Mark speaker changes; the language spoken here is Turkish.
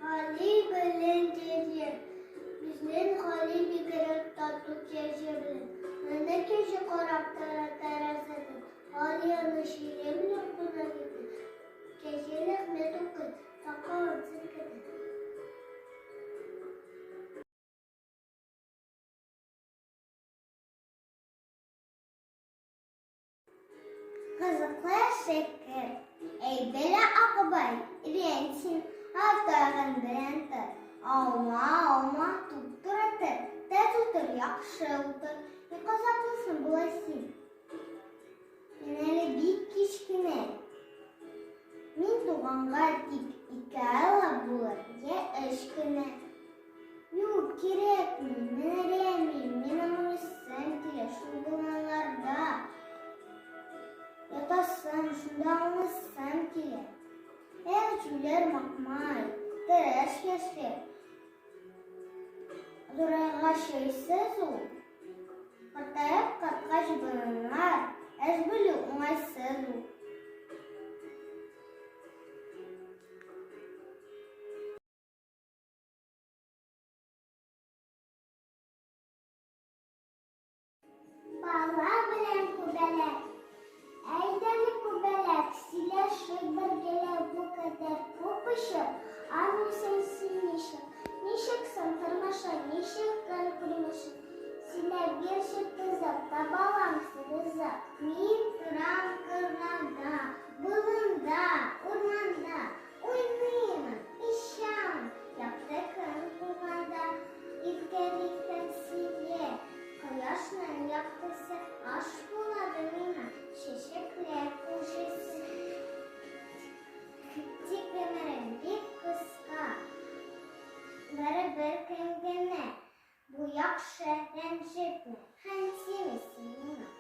Speaker 1: Hali bilen gece, bizden hali bir gerek tatlı gece bilen. Ne gece koraktara terasede, hali yanışıyla bile okuna gitti. Geceler metukun, takalım sirkede. Kızıklar şeker, ey bela akbay, rençin, haftarın beğendir. Alma, tuttur etir, de tutur, yakşı otur, yıkazaklısın bulasın. Meneli bir kişkine, min tuğanğa tip, ikala bulur, ye eşkine. Yok kirek mi, meneremin, menamırısın tile, şu bulanlarda. Yatasın, şunda almışsın ki. Elçiler makmay, tereş keşke. Durayga şeysiz o. Katayıp katkaç bölümler, ezbili umaysız o. Bala bilen kubelek, eydeli kubelek, sileşik bir gele bu kadar kopuşup, anım sensin nişik, nişiksin tırmaşa, nişik kan kurmaşa, sile bir şık kızak, tabalam sırızak, min turam kırnanda, bulunda, ormanda, oynayayım, işam, yaprakın kumanda, ilkelikten silye, Koyaşla yaktısı aşk buladı mina, şişekle kuşesi. Küçük ömerin bir kıska, beraber kengene, bu yakşı rençetme, hansi misin mina?